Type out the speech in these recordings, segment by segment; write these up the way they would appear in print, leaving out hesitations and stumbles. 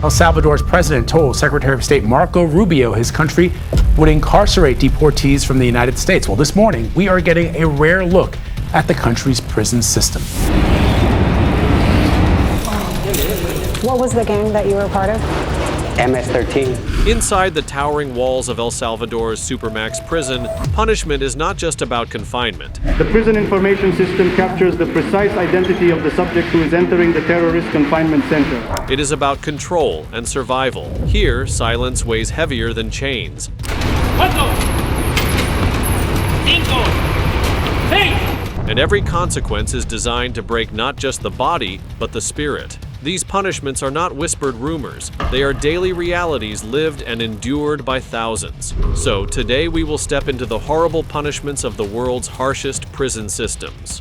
El Salvador's president told Secretary of State Marco Rubio his country would incarcerate deportees from the United States. Well, this morning, we are getting a rare look at the country's prison system. What was the gang that you were a part of? MS-13. Inside the towering walls of El Salvador's Supermax prison, punishment is not just about confinement. The prison information system captures the precise identity of the subject who is entering the terrorist confinement center. It is about control and survival. Here, silence weighs heavier than chains. And every consequence is designed to break not just the body, but the spirit. These punishments are not whispered rumors. They are daily realities lived and endured by thousands. So today we will step into the horrible punishments of the world's harshest prison systems.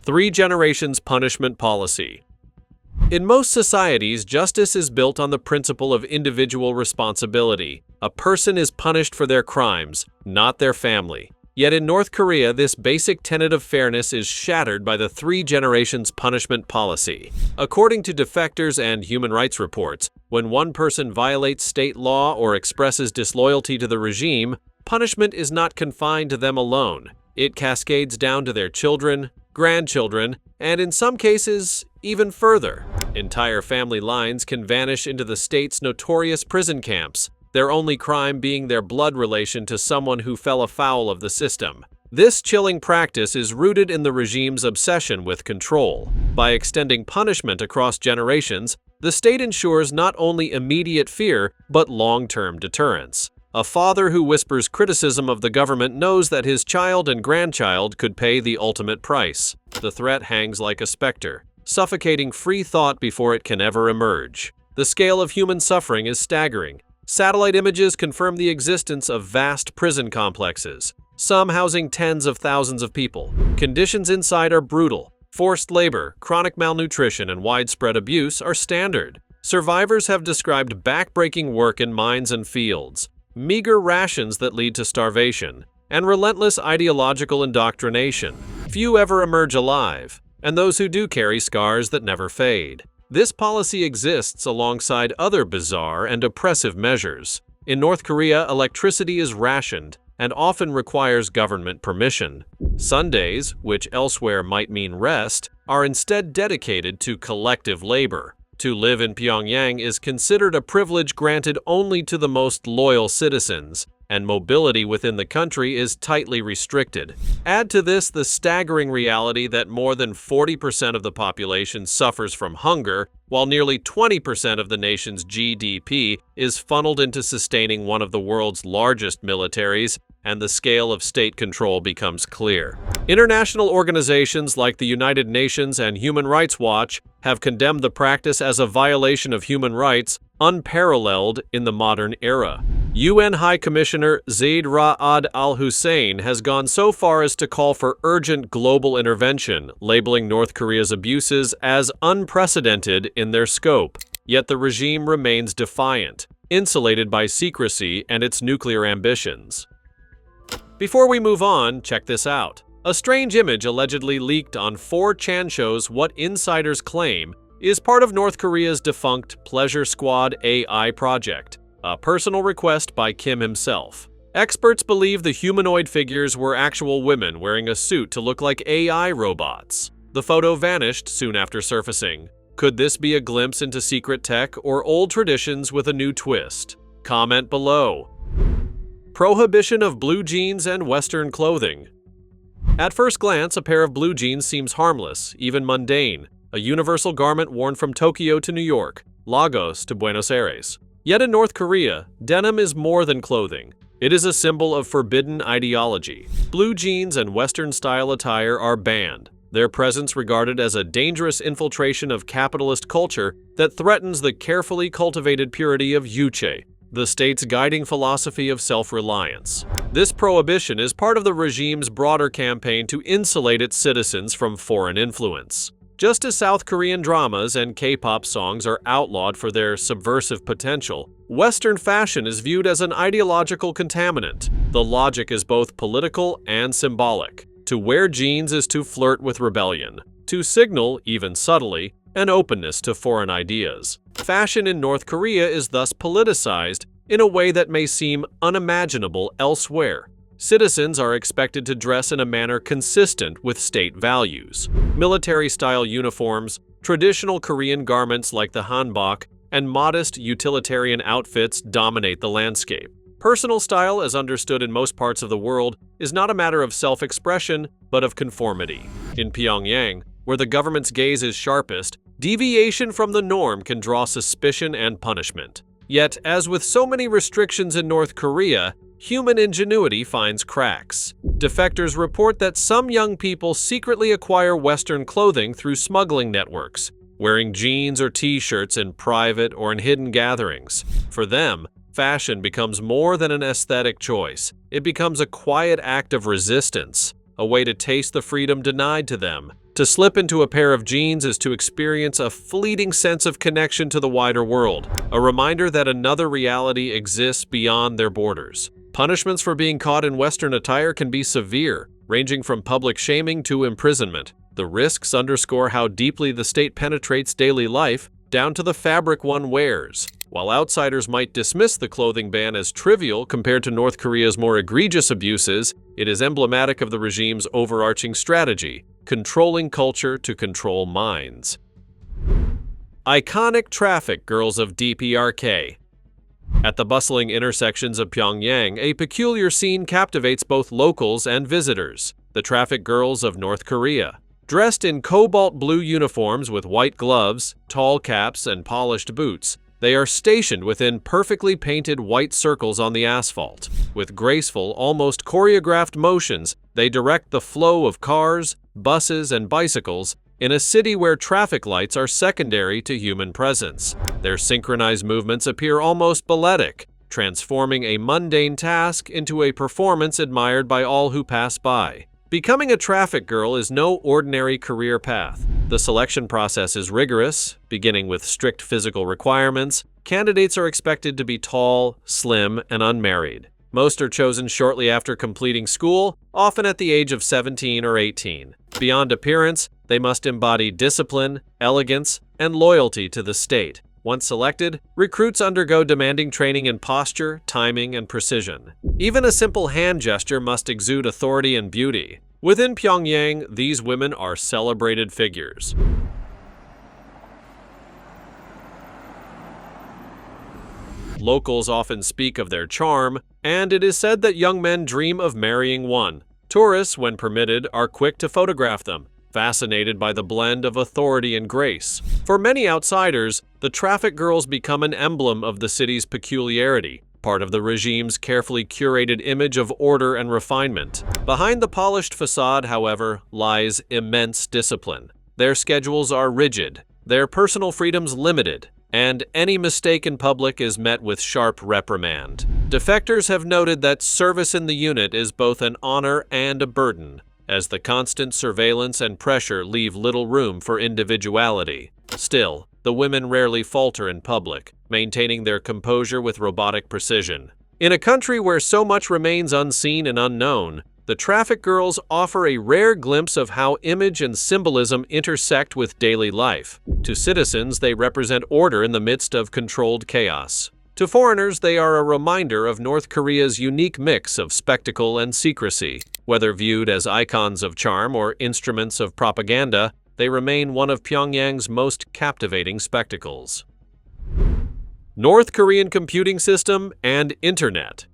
Three generations punishment policy. In most societies, justice is built on the principle of individual responsibility. A person is punished for their crimes, not their family. Yet in North Korea, this basic tenet of fairness is shattered by the three generations punishment policy. According to defectors and human rights reports, when one person violates state law or expresses disloyalty to the regime, punishment is not confined to them alone. It cascades down to their children, grandchildren, and in some cases, even further. Entire family lines can vanish into the state's notorious prison camps, their only crime being their blood relation to someone who fell afoul of the system. This chilling practice is rooted in the regime's obsession with control. By extending punishment across generations, the state ensures not only immediate fear, but long-term deterrence. A father who whispers criticism of the government knows that his child and grandchild could pay the ultimate price. The threat hangs like a specter, suffocating free thought before it can ever emerge. The scale of human suffering is staggering. Satellite images confirm the existence of vast prison complexes, some housing tens of thousands of people. Conditions inside are brutal. Forced labor, chronic malnutrition, and widespread abuse are standard. Survivors have described backbreaking work in mines and fields, meager rations that lead to starvation, and relentless ideological indoctrination. Few ever emerge alive, and those who do carry scars that never fade. This policy exists alongside other bizarre and oppressive measures. In North Korea, electricity is rationed and often requires government permission. Sundays, which elsewhere might mean rest, are instead dedicated to collective labor. To live in Pyongyang is considered a privilege granted only to the most loyal citizens, and mobility within the country is tightly restricted. Add to this the staggering reality that more than 40% of the population suffers from hunger, while nearly 20% of the nation's GDP is funneled into sustaining one of the world's largest militaries, and the scale of state control becomes clear. International organizations like the United Nations and Human Rights Watch have condemned the practice as a violation of human rights unparalleled in the modern era. UN High Commissioner Zaid Ra'ad al-Hussein has gone so far as to call for urgent global intervention, labeling North Korea's abuses as unprecedented in their scope. Yet the regime remains defiant, insulated by secrecy and its nuclear ambitions. Before we move on, check this out. A strange image allegedly leaked on 4chan shows what insiders claim is part of North Korea's defunct Pleasure Squad AI project, a personal request by Kim himself. Experts believe the humanoid figures were actual women wearing a suit to look like AI robots. The photo vanished soon after surfacing. Could this be a glimpse into secret tech or old traditions with a new twist? Comment below. Prohibition of blue jeans and Western clothing. At first glance, a pair of blue jeans seems harmless, even mundane, a universal garment worn from Tokyo to New York, Lagos to Buenos Aires. Yet in North Korea, denim is more than clothing. It is a symbol of forbidden ideology. Blue jeans and Western-style attire are banned, their presence regarded as a dangerous infiltration of capitalist culture that threatens the carefully cultivated purity of Juche, the state's guiding philosophy of self-reliance. This prohibition is part of the regime's broader campaign to insulate its citizens from foreign influence. Just as South Korean dramas and K-pop songs are outlawed for their subversive potential, Western fashion is viewed as an ideological contaminant. The logic is both political and symbolic. To wear jeans is to flirt with rebellion. to signal, even subtly, an openness to foreign ideas. Fashion in North Korea is thus politicized in a way that may seem unimaginable elsewhere. Citizens are expected to dress in a manner consistent with state values. Military-style uniforms, traditional Korean garments like the hanbok, and modest utilitarian outfits dominate the landscape. Personal style, as understood in most parts of the world, is not a matter of self-expression, but of conformity. In Pyongyang, where the government's gaze is sharpest, deviation from the norm can draw suspicion and punishment. Yet, as with so many restrictions in North Korea, human ingenuity finds cracks. Defectors report that some young people secretly acquire Western clothing through smuggling networks, wearing jeans or t-shirts in private or in hidden gatherings. For them, fashion becomes more than an aesthetic choice. It becomes a quiet act of resistance, a way to taste the freedom denied to them. To slip into a pair of jeans is to experience a fleeting sense of connection to the wider world, a reminder that another reality exists beyond their borders. Punishments for being caught in Western attire can be severe, ranging from public shaming to imprisonment. The risks underscore how deeply the state penetrates daily life, down to the fabric one wears. While outsiders might dismiss the clothing ban as trivial compared to North Korea's more egregious abuses, it is emblematic of the regime's overarching strategy, controlling culture to control minds. Iconic traffic girls of DPRK. At the bustling intersections of Pyongyang, a peculiar scene captivates both locals and visitors: the traffic girls of North Korea. Dressed in cobalt blue uniforms with white gloves, tall caps, and polished boots, they are stationed within perfectly painted white circles on the asphalt. With graceful, almost choreographed motions, they direct the flow of cars, buses, and bicycles in a city where traffic lights are secondary to human presence. Their synchronized movements appear almost balletic, transforming a mundane task into a performance admired by all who pass by. Becoming a traffic girl is no ordinary career path. The selection process is rigorous, beginning with strict physical requirements. Candidates are expected to be tall, slim, and unmarried. Most are chosen shortly after completing school, often at the age of 17 or 18. Beyond appearance, they must embody discipline, elegance, and loyalty to the state. Once selected, recruits undergo demanding training in posture, timing, and precision. Even a simple hand gesture must exude authority and beauty. Within Pyongyang, these women are celebrated figures. Locals often speak of their charm, and it is said that young men dream of marrying one. Tourists, when permitted, are quick to photograph them, fascinated by the blend of authority and grace. For many outsiders, the traffic girls become an emblem of the city's peculiarity, part of the regime's carefully curated image of order and refinement. Behind the polished facade, however, lies immense discipline. Their schedules are rigid, their personal freedoms limited, and any mistake in public is met with sharp reprimand. Defectors have noted that service in the unit is both an honor and a burden, as the constant surveillance and pressure leave little room for individuality. Still, the women rarely falter in public, maintaining their composure with robotic precision. In a country where so much remains unseen and unknown, the traffic girls offer a rare glimpse of how image and symbolism intersect with daily life. To citizens, they represent order in the midst of controlled chaos. To foreigners, they are a reminder of North Korea's unique mix of spectacle and secrecy. Whether viewed as icons of charm or instruments of propaganda, they remain one of Pyongyang's most captivating spectacles. North Korean computing system and internet.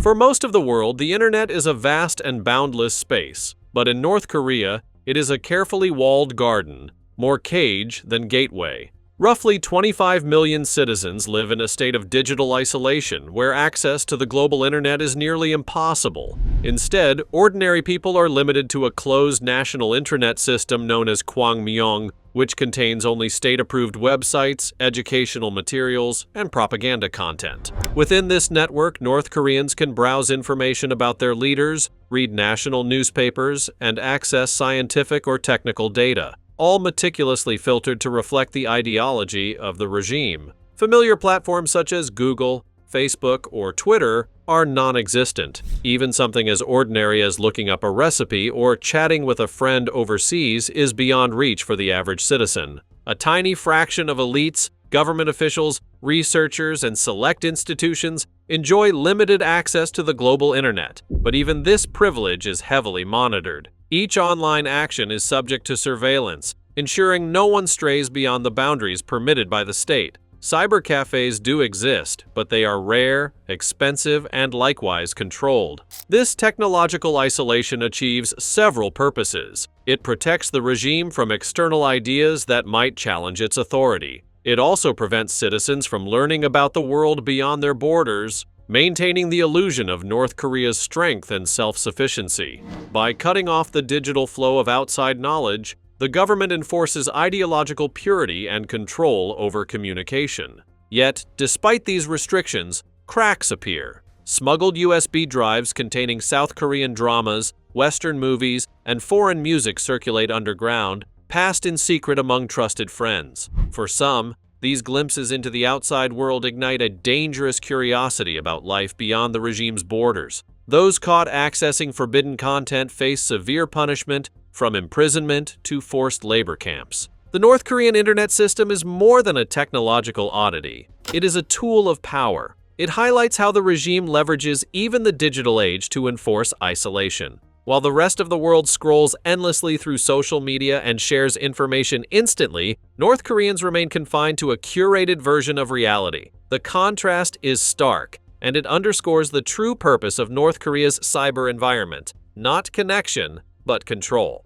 For most of the world, the internet is a vast and boundless space, but in North Korea, it is a carefully walled garden, more cage than gateway. Roughly 25 million citizens live in a state of digital isolation, where access to the global internet is nearly impossible. Instead, ordinary people are limited to a closed national intranet system known as Kwangmyong, which contains only state-approved websites, educational materials, and propaganda content. Within this network, North Koreans can browse information about their leaders, read national newspapers, and access scientific or technical data, all meticulously filtered to reflect the ideology of the regime. Familiar platforms such as Google, Facebook, or Twitter are non-existent. Even something as ordinary as looking up a recipe or chatting with a friend overseas is beyond reach for the average citizen. A tiny fraction of elites, government officials, researchers, and select institutions enjoy limited access to the global internet, but even this privilege is heavily monitored. Each online action is subject to surveillance, ensuring no one strays beyond the boundaries permitted by the state. Cybercafes do exist, but they are rare, expensive, and likewise controlled. This technological isolation achieves several purposes. It protects the regime from external ideas that might challenge its authority. It also prevents citizens from learning about the world beyond their borders, maintaining the illusion of North Korea's strength and self-sufficiency. By cutting off the digital flow of outside knowledge, the government enforces ideological purity and control over communication. Yet, despite these restrictions, cracks appear. Smuggled USB drives containing South Korean dramas, Western movies, and foreign music circulate underground, passed in secret among trusted friends. For some, these glimpses into the outside world ignite a dangerous curiosity about life beyond the regime's borders. Those caught accessing forbidden content face severe punishment, from imprisonment to forced labor camps. The North Korean internet system is more than a technological oddity. It is a tool of power. It highlights how the regime leverages even the digital age to enforce isolation. While the rest of the world scrolls endlessly through social media and shares information instantly, North Koreans remain confined to a curated version of reality. The contrast is stark, and it underscores the true purpose of North Korea's cyber environment: not connection, but control.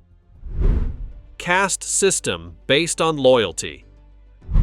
Caste system based on loyalty.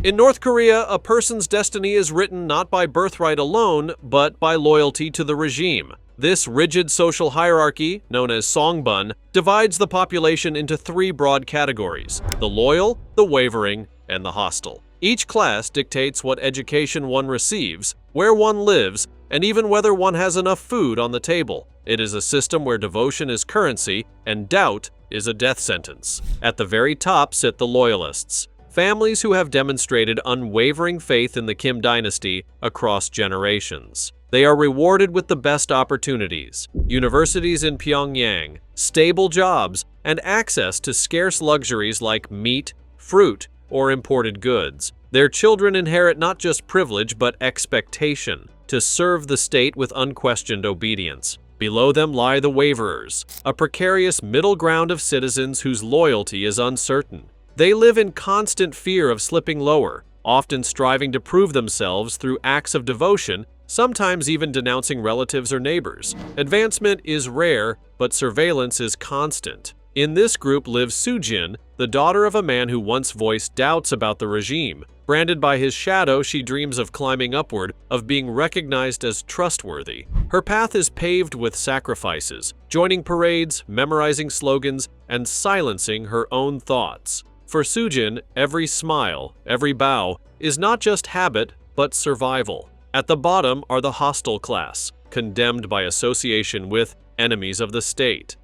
In North Korea, a person's destiny is written not by birthright alone, but by loyalty to the regime. This rigid social hierarchy, known as songbun, divides the population into three broad categories: the loyal, the wavering, and the hostile. Each class dictates what education one receives, where one lives, and even whether one has enough food on the table. It is a system where devotion is currency and doubt is a death sentence. At the very top sit the loyalists, families who have demonstrated unwavering faith in the Kim dynasty across generations. They are rewarded with the best opportunities: universities in Pyongyang, stable jobs, and access to scarce luxuries like meat, fruit, or imported goods. Their children inherit not just privilege but expectation to serve the state with unquestioned obedience. Below them lie the waverers, a precarious middle ground of citizens whose loyalty is uncertain. They live in constant fear of slipping lower, often striving to prove themselves through acts of devotion, sometimes even denouncing relatives or neighbors. Advancement is rare, but surveillance is constant. In this group lives Sujin, the daughter of a man who once voiced doubts about the regime. Branded by his shadow, she dreams of climbing upward, of being recognized as trustworthy. Her path is paved with sacrifices, joining parades, memorizing slogans, and silencing her own thoughts. For Sujin, every smile, every bow, is not just habit, but survival. At the bottom are the hostile class, condemned by association with enemies of the state.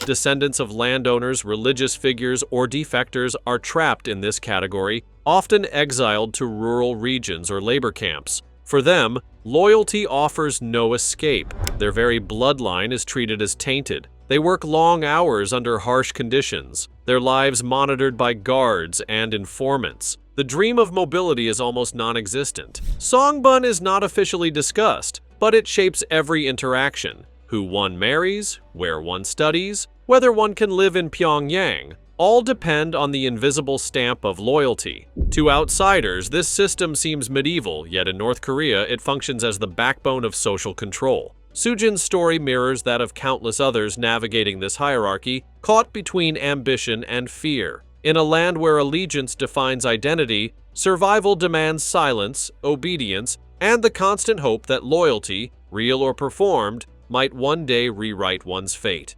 Descendants of landowners, religious figures, or defectors are trapped in this category, often exiled to rural regions or labor camps. For them, loyalty offers no escape. Their very bloodline is treated as tainted. They work long hours under harsh conditions, their lives monitored by guards and informants. The dream of mobility is almost non-existent. Songbun is not officially discussed, but it shapes every interaction: who one marries, where one studies, whether one can live in Pyongyang, all depend on the invisible stamp of loyalty. To outsiders, this system seems medieval, yet in North Korea it functions as the backbone of social control. Sujin's story mirrors that of countless others navigating this hierarchy, caught between ambition and fear. In a land where allegiance defines identity, survival demands silence, obedience, and the constant hope that loyalty, real or performed, might one day rewrite one's fate.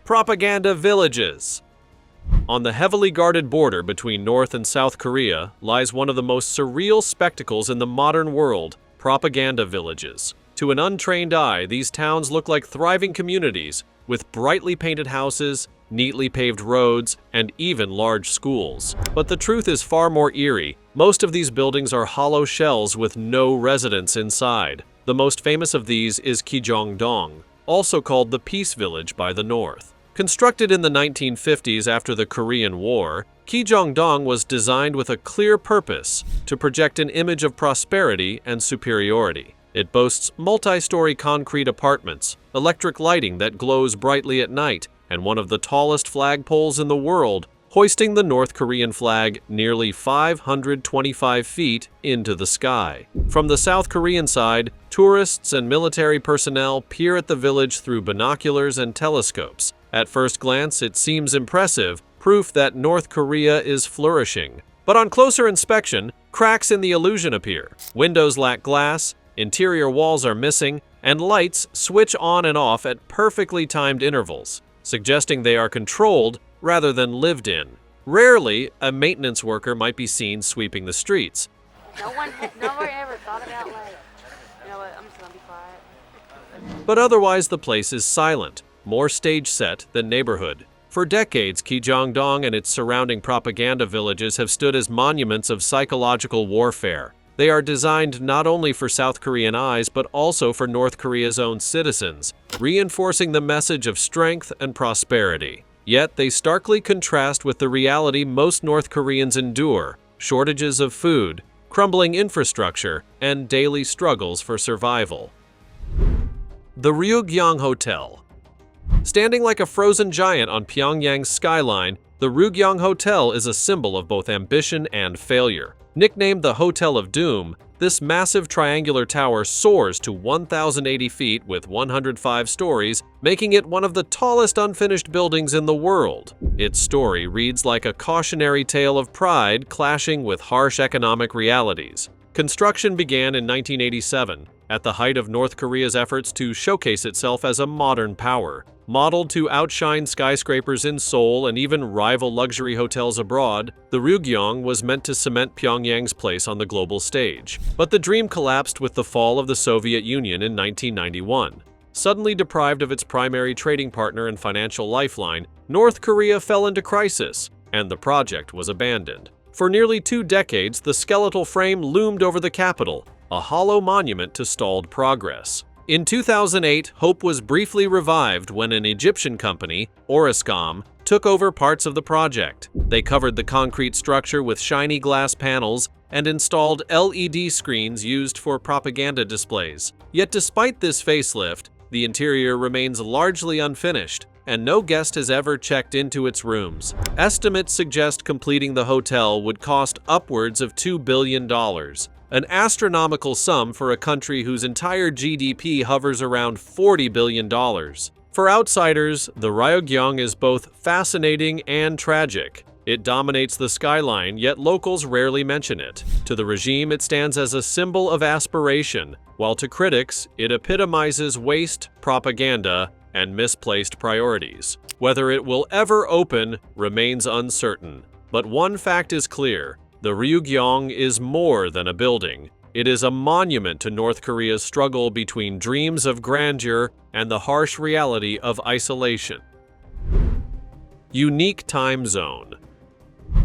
Propaganda villages. On the heavily guarded border between North and South Korea lies one of the most surreal spectacles in the modern world: propaganda villages. To an untrained eye, these towns look like thriving communities with brightly painted houses, neatly paved roads, and even large schools. But the truth is far more eerie. Most of these buildings are hollow shells with no residents inside. The most famous of these is Kijong-dong, also called the Peace Village by the North. Constructed in the 1950s after the Korean War, Kijong-dong was designed with a clear purpose to project an image of prosperity and superiority. It boasts multi-story concrete apartments, electric lighting that glows brightly at night, and one of the tallest flagpoles in the world, hoisting the North Korean flag nearly 525 feet into the sky. From the South Korean side, tourists and military personnel peer at the village through binoculars and telescopes. At first glance, it seems impressive, proof that North Korea is flourishing. But on closer inspection, cracks in the illusion appear. Windows lack glass, interior walls are missing, and lights switch on and off at perfectly timed intervals, suggesting they are controlled rather than lived in. Rarely, a maintenance worker might be seen sweeping the streets. No one ever thought about, like, you know what, I'm just gonna be quiet. But otherwise, the place is silent, more stage set than neighborhood. For decades, Kijong-dong and its surrounding propaganda villages have stood as monuments of psychological warfare. They are designed not only for South Korean eyes, but also for North Korea's own citizens, reinforcing the message of strength and prosperity. Yet they starkly contrast with the reality most North Koreans endure: shortages of food, crumbling infrastructure, and daily struggles for survival. The Ryugyong Hotel. Standing like a frozen giant on Pyongyang's skyline, the Ryugyong Hotel is a symbol of both ambition and failure. Nicknamed the Hotel of Doom, this massive triangular tower soars to 1,080 feet with 105 stories, making it one of the tallest unfinished buildings in the world. Its story reads like a cautionary tale of pride clashing with harsh economic realities. Construction began in 1987, at the height of North Korea's efforts to showcase itself as a modern power. Modeled to outshine skyscrapers in Seoul and even rival luxury hotels abroad, the Ryugyong was meant to cement Pyongyang's place on the global stage. But the dream collapsed with the fall of the Soviet Union in 1991. Suddenly deprived of its primary trading partner and financial lifeline, North Korea fell into crisis, and the project was abandoned. For nearly 2 decades, the skeletal frame loomed over the capital, a hollow monument to stalled progress. In 2008, hope was briefly revived when an Egyptian company, Orascom, took over parts of the project. They covered the concrete structure with shiny glass panels and installed LED screens used for propaganda displays. Yet despite this facelift, the interior remains largely unfinished, and no guest has ever checked into its rooms. Estimates suggest completing the hotel would cost upwards of $2 billion. An astronomical sum for a country whose entire GDP hovers around $40 billion. For outsiders, the Ryugyong is both fascinating and tragic. It dominates the skyline, yet locals rarely mention it. To the regime, it stands as a symbol of aspiration, while to critics, it epitomizes waste, propaganda, and misplaced priorities. Whether it will ever open remains uncertain. But one fact is clear: the Ryugyong is more than a building. It is a monument to North Korea's struggle between dreams of grandeur and the harsh reality of isolation. Unique time zone.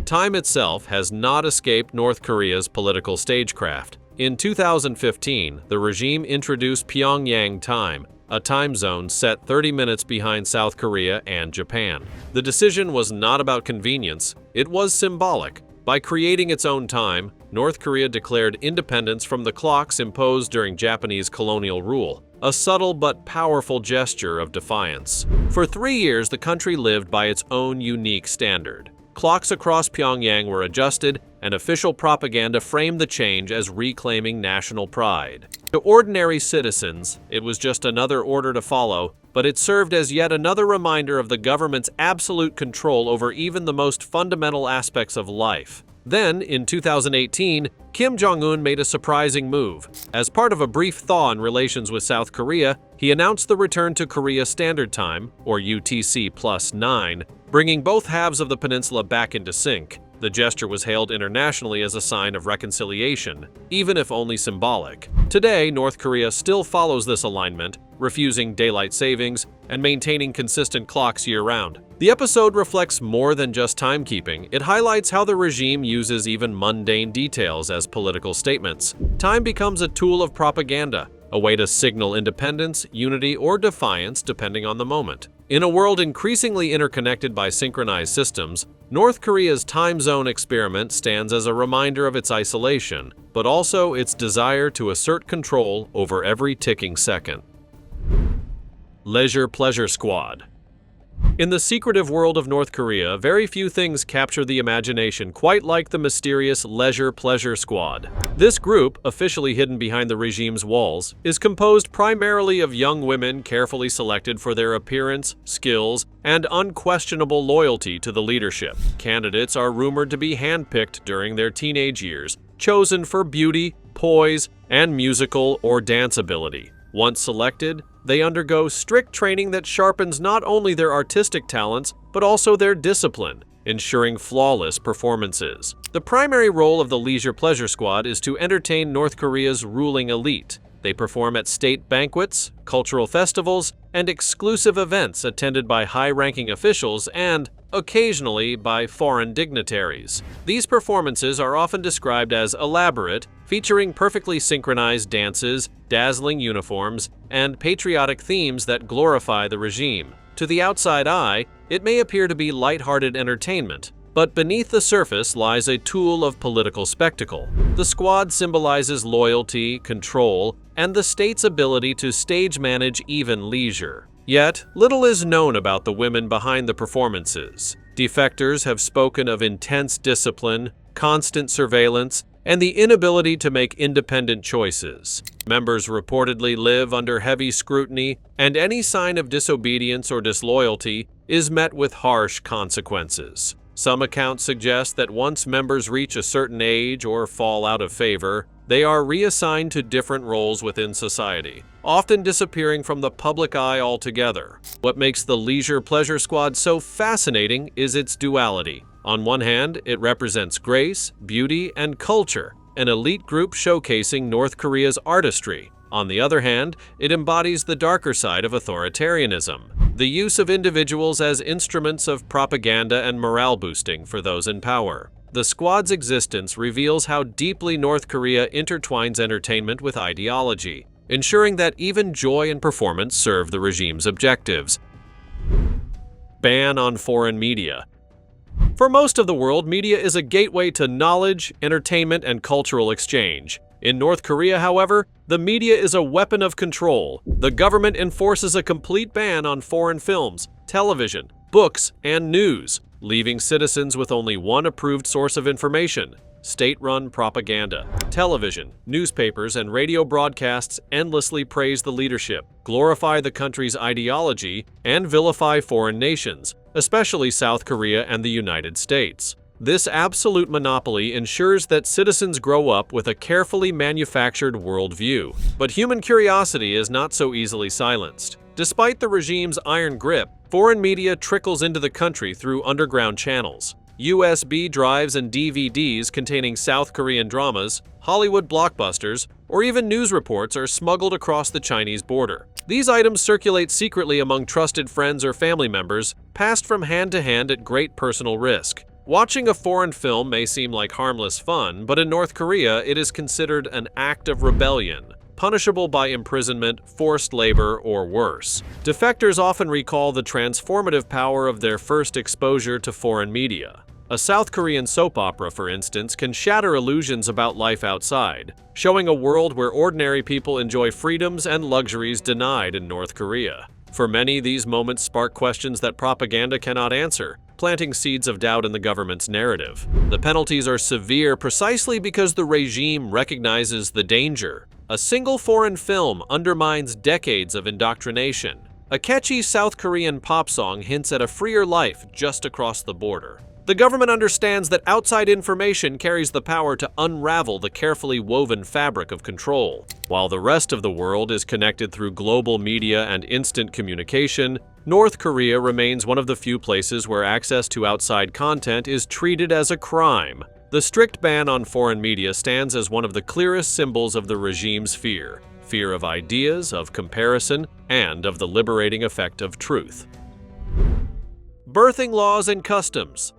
Time itself has not escaped North Korea's political stagecraft. In 2015, the regime introduced Pyongyang time, a time zone set 30 minutes behind South Korea and Japan. The decision was not about convenience, it was symbolic. By creating its own time, North Korea declared independence from the clocks imposed during Japanese colonial rule, a subtle but powerful gesture of defiance. For 3 years, the country lived by its own unique standard. Clocks across Pyongyang were adjusted, and official propaganda framed the change as reclaiming national pride. To ordinary citizens, it was just another order to follow, but it served as yet another reminder of the government's absolute control over even the most fundamental aspects of life. Then, in 2018, Kim Jong-un made a surprising move. As part of a brief thaw in relations with South Korea, he announced the return to Korea Standard Time, or UTC+9, bringing both halves of the peninsula back into sync. The gesture was hailed internationally as a sign of reconciliation, even if only symbolic. Today, North Korea still follows this alignment, refusing daylight savings and maintaining consistent clocks year-round. The episode reflects more than just timekeeping. It highlights how the regime uses even mundane details as political statements. Time becomes a tool of propaganda, a way to signal independence, unity, or defiance depending on the moment. In a world increasingly interconnected by synchronized systems, North Korea's time zone experiment stands as a reminder of its isolation, but also its desire to assert control over every ticking second. Leisure Pleasure Squad. In the secretive world of North Korea, very few things capture the imagination quite like the mysterious Leisure Pleasure Squad. This group, officially hidden behind the regime's walls, is composed primarily of young women carefully selected for their appearance, skills, and unquestionable loyalty to the leadership. Candidates are rumored to be handpicked during their teenage years, chosen for beauty, poise, and musical or dance ability. Once selected, they undergo strict training that sharpens not only their artistic talents, but also their discipline, ensuring flawless performances. The primary role of the Leisure Pleasure Squad is to entertain North Korea's ruling elite. They perform at state banquets, cultural festivals, and exclusive events attended by high-ranking officials and, occasionally, by foreign dignitaries. These performances are often described as elaborate, featuring perfectly synchronized dances, dazzling uniforms, and patriotic themes that glorify the regime. To the outside eye, it may appear to be lighthearted entertainment, but beneath the surface lies a tool of political spectacle. The squad symbolizes loyalty, control, and the state's ability to stage manage even leisure. Yet, little is known about the women behind the performances. Defectors have spoken of intense discipline, constant surveillance, and the inability to make independent choices. Members reportedly live under heavy scrutiny, and any sign of disobedience or disloyalty is met with harsh consequences. Some accounts suggest that once members reach a certain age or fall out of favor, they are reassigned to different roles within society, often disappearing from the public eye altogether. What makes the Leisure Pleasure Squad so fascinating is its duality. On one hand, it represents grace, beauty, and culture, an elite group showcasing North Korea's artistry. On the other hand, it embodies the darker side of authoritarianism, the use of individuals as instruments of propaganda and morale boosting for those in power. The squad's existence reveals how deeply North Korea intertwines entertainment with ideology, ensuring that even joy and performance serve the regime's objectives. Ban on foreign media. For most of the world, media is a gateway to knowledge, entertainment, and cultural exchange. In North Korea, however, the media is a weapon of control. The government enforces a complete ban on foreign films, television, books, and news, leaving citizens with only one approved source of information: state-run propaganda. Television, newspapers, and radio broadcasts endlessly praise the leadership, glorify the country's ideology, and vilify foreign nations, especially South Korea and the United States. This absolute monopoly ensures that citizens grow up with a carefully manufactured worldview. But human curiosity is not so easily silenced. Despite the regime's iron grip, foreign media trickles into the country through underground channels. USB drives and DVDs containing South Korean dramas, Hollywood blockbusters, or even news reports are smuggled across the Chinese border. These items circulate secretly among trusted friends or family members, passed from hand to hand at great personal risk. Watching a foreign film may seem like harmless fun, but in North Korea it is considered an act of rebellion, punishable by imprisonment, forced labor, or worse. Defectors often recall the transformative power of their first exposure to foreign media. A South Korean soap opera, for instance, can shatter illusions about life outside, showing a world where ordinary people enjoy freedoms and luxuries denied in North Korea. For many, these moments spark questions that propaganda cannot answer, planting seeds of doubt in the government's narrative. The penalties are severe precisely because the regime recognizes the danger. A single foreign film undermines decades of indoctrination. A catchy South Korean pop song hints at a freer life just across the border. The government understands that outside information carries the power to unravel the carefully woven fabric of control. While the rest of the world is connected through global media and instant communication, North Korea remains one of the few places where access to outside content is treated as a crime. The strict ban on foreign media stands as one of the clearest symbols of the regime's fear of ideas, of comparison, and of the liberating effect of truth. Birthing laws and customs.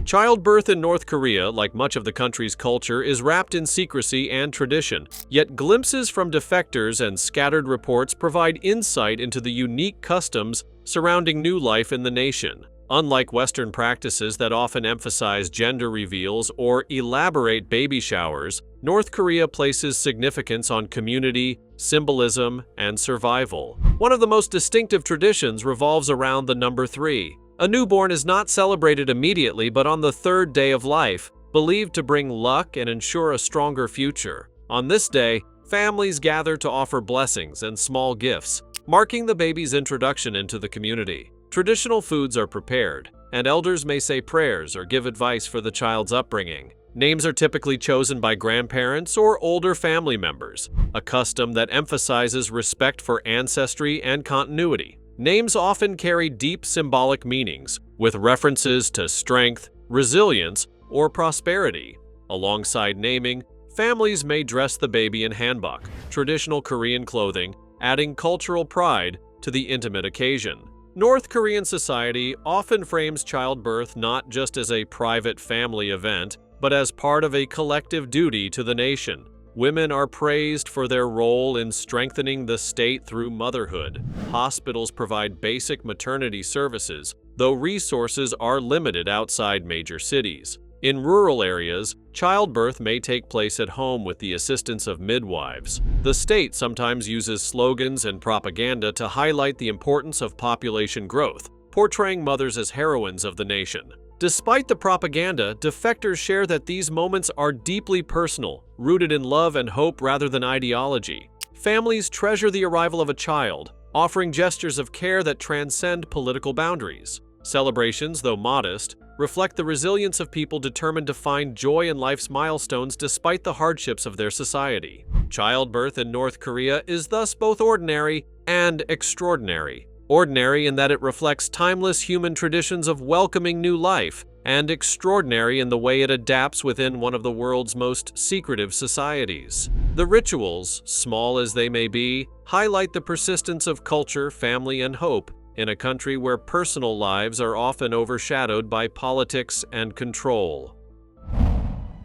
Childbirth in North Korea, like much of the country's culture, is wrapped in secrecy and tradition, yet glimpses from defectors and scattered reports provide insight into the unique customs surrounding new life in the nation. Unlike Western practices that often emphasize gender reveals or elaborate baby showers, North Korea places significance on community, symbolism, and survival. One of the most distinctive traditions revolves around the number 3. A newborn is not celebrated immediately but on the 3rd day of life, believed to bring luck and ensure a stronger future. On this day, families gather to offer blessings and small gifts, marking the baby's introduction into the community. Traditional foods are prepared, and elders may say prayers or give advice for the child's upbringing. Names are typically chosen by grandparents or older family members, a custom that emphasizes respect for ancestry and continuity. Names often carry deep symbolic meanings, with references to strength, resilience, or prosperity. Alongside naming, families may dress the baby in hanbok, traditional Korean clothing, adding cultural pride to the intimate occasion. North Korean society often frames childbirth not just as a private family event, but as part of a collective duty to the nation. Women are praised for their role in strengthening the state through motherhood. Hospitals provide basic maternity services, though resources are limited outside major cities. In rural areas, childbirth may take place at home with the assistance of midwives. The state sometimes uses slogans and propaganda to highlight the importance of population growth, portraying mothers as heroines of the nation. Despite the propaganda, defectors share that these moments are deeply personal, rooted in love and hope rather than ideology. Families treasure the arrival of a child, offering gestures of care that transcend political boundaries. Celebrations, though modest, reflect the resilience of people determined to find joy in life's milestones despite the hardships of their society. Childbirth in North Korea is thus both ordinary and extraordinary. Ordinary in that it reflects timeless human traditions of welcoming new life, and extraordinary in the way it adapts within one of the world's most secretive societies. The rituals, small as they may be, highlight the persistence of culture, family, and hope in a country where personal lives are often overshadowed by politics and control.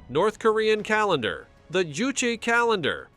North Korean calendar, the Juche calendar.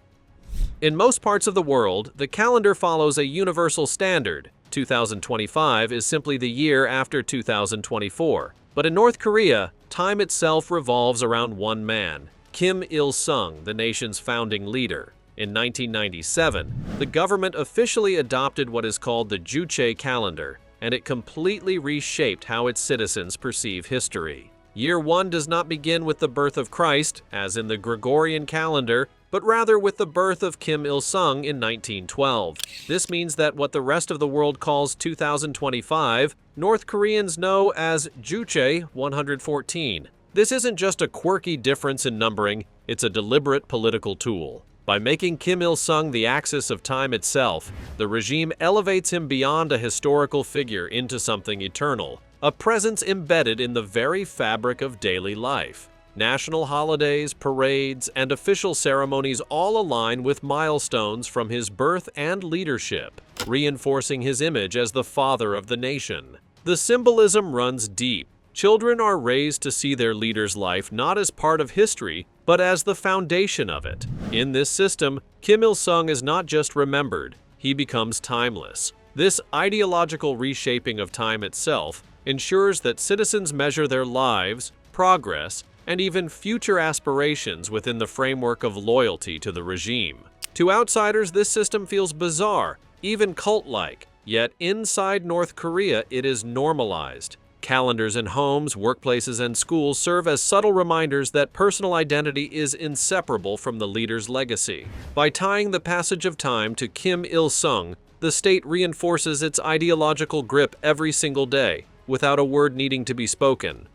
In most parts of the world, the calendar follows a universal standard. 2025 is simply the year after 2024. But in North Korea, time itself revolves around one man, Kim Il-sung, the nation's founding leader. In 1997, the government officially adopted what is called the Juche calendar, and it completely reshaped how its citizens perceive history. Year 1 does not begin with the birth of Christ, as in the Gregorian calendar, but rather with the birth of Kim Il-sung in 1912. This means that what the rest of the world calls 2025, North Koreans know as Juche 114. This isn't just a quirky difference in numbering, it's a deliberate political tool. By making Kim Il-sung the axis of time itself, the regime elevates him beyond a historical figure into something eternal, a presence embedded in the very fabric of daily life. National holidays, parades, and official ceremonies all align with milestones from his birth and leadership, reinforcing his image as the father of the nation. The symbolism runs deep. Children are raised to see their leader's life not as part of history, but as the foundation of it. In this system, Kim Il-sung is not just remembered, he becomes timeless. This ideological reshaping of time itself ensures that citizens measure their lives, progress, and even future aspirations within the framework of loyalty to the regime. To outsiders, this system feels bizarre, even cult-like, yet inside North Korea it is normalized. Calendars in homes, workplaces, and schools serve as subtle reminders that personal identity is inseparable from the leader's legacy. By tying the passage of time to Kim Il-sung, the state reinforces its ideological grip every single day, without a word needing to be spoken.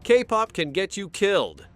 K-pop can get you killed.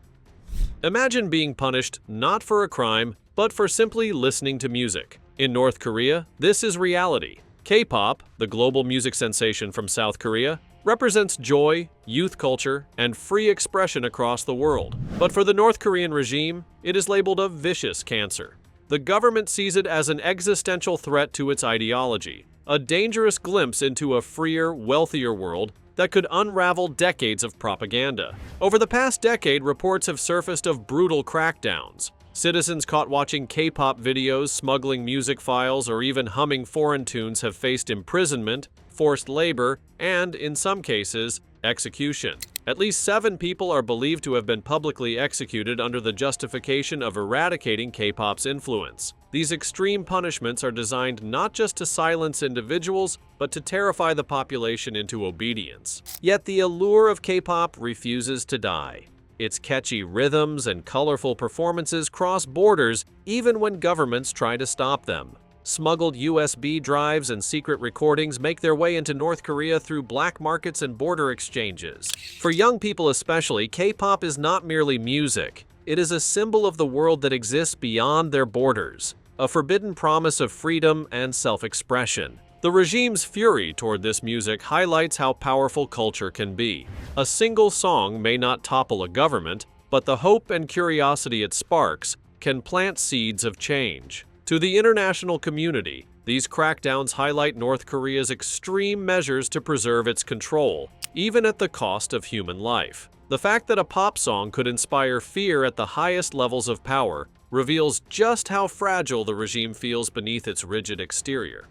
Imagine being punished not for a crime, but for simply listening to music. In North Korea, this is reality. K-pop, the global music sensation from South Korea, represents joy, youth culture, and free expression across the world. But for the North Korean regime, it is labeled a vicious cancer. The government sees it as an existential threat to its ideology, a dangerous glimpse into a freer, wealthier world that could unravel decades of propaganda. Over the past decade, reports have surfaced of brutal crackdowns. Citizens caught watching K-pop videos, smuggling music files, or even humming foreign tunes have faced imprisonment, forced labor, and, in some cases, execution. At least 7 people are believed to have been publicly executed under the justification of eradicating K-pop's influence. These extreme punishments are designed not just to silence individuals, but to terrify the population into obedience. Yet the allure of K-pop refuses to die. Its catchy rhythms and colorful performances cross borders even when governments try to stop them. Smuggled USB drives and secret recordings make their way into North Korea through black markets and border exchanges. For young people especially, K-pop is not merely music. It is a symbol of the world that exists beyond their borders, a forbidden promise of freedom and self-expression. The regime's fury toward this music highlights how powerful culture can be. A single song may not topple a government, but the hope and curiosity it sparks can plant seeds of change. To the international community, these crackdowns highlight North Korea's extreme measures to preserve its control, even at the cost of human life. The fact that a pop song could inspire fear at the highest levels of power reveals just how fragile the regime feels beneath its rigid exterior.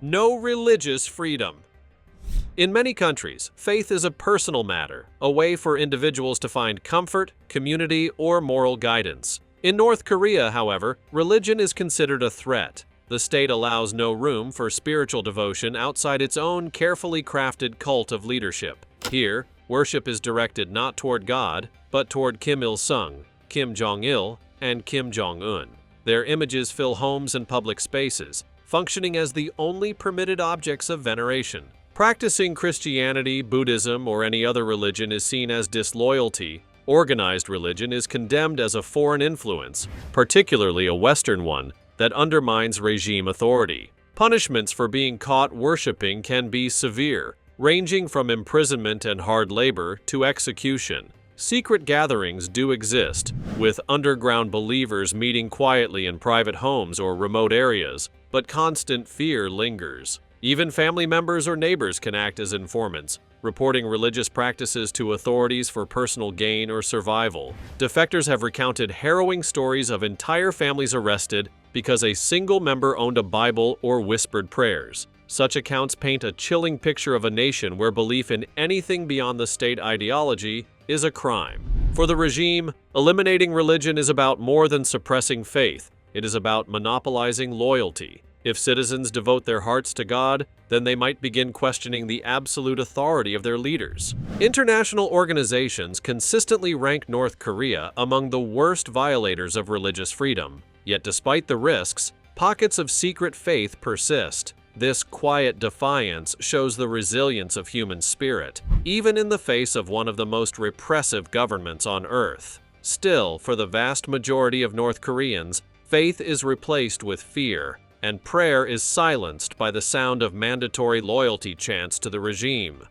No religious freedom. In many countries, faith is a personal matter, a way for individuals to find comfort, community, or moral guidance. In North Korea, however, religion is considered a threat. The state allows no room for spiritual devotion outside its own carefully crafted cult of leadership. Here, worship is directed not toward God, but toward Kim Il-sung, Kim Jong-il, and Kim Jong-un. Their images fill homes and public spaces, functioning as the only permitted objects of veneration. Practicing Christianity, Buddhism, or any other religion is seen as disloyalty. Organized religion is condemned as a foreign influence, particularly a Western one, that undermines regime authority. Punishments for being caught worshiping can be severe, ranging from imprisonment and hard labor to execution. Secret gatherings do exist, with underground believers meeting quietly in private homes or remote areas, but constant fear lingers. Even family members or neighbors can act as informants, reporting religious practices to authorities for personal gain or survival. Defectors have recounted harrowing stories of entire families arrested because a single member owned a Bible or whispered prayers. Such accounts paint a chilling picture of a nation where belief in anything beyond the state ideology is a crime. For the regime, eliminating religion is about more than suppressing faith. It is about monopolizing loyalty. If citizens devote their hearts to God, then they might begin questioning the absolute authority of their leaders. International organizations consistently rank North Korea among the worst violators of religious freedom. Yet despite the risks, pockets of secret faith persist. This quiet defiance shows the resilience of human spirit, even in the face of one of the most repressive governments on earth. Still, for the vast majority of North Koreans, faith is replaced with fear, and prayer is silenced by the sound of mandatory loyalty chants to the regime.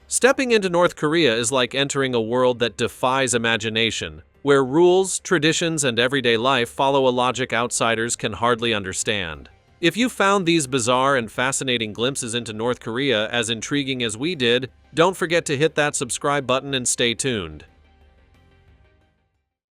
Stepping into North Korea is like entering a world that defies imagination, where rules, traditions, and everyday life follow a logic outsiders can hardly understand. If you found these bizarre and fascinating glimpses into North Korea as intriguing as we did, don't forget to hit that subscribe button and stay tuned.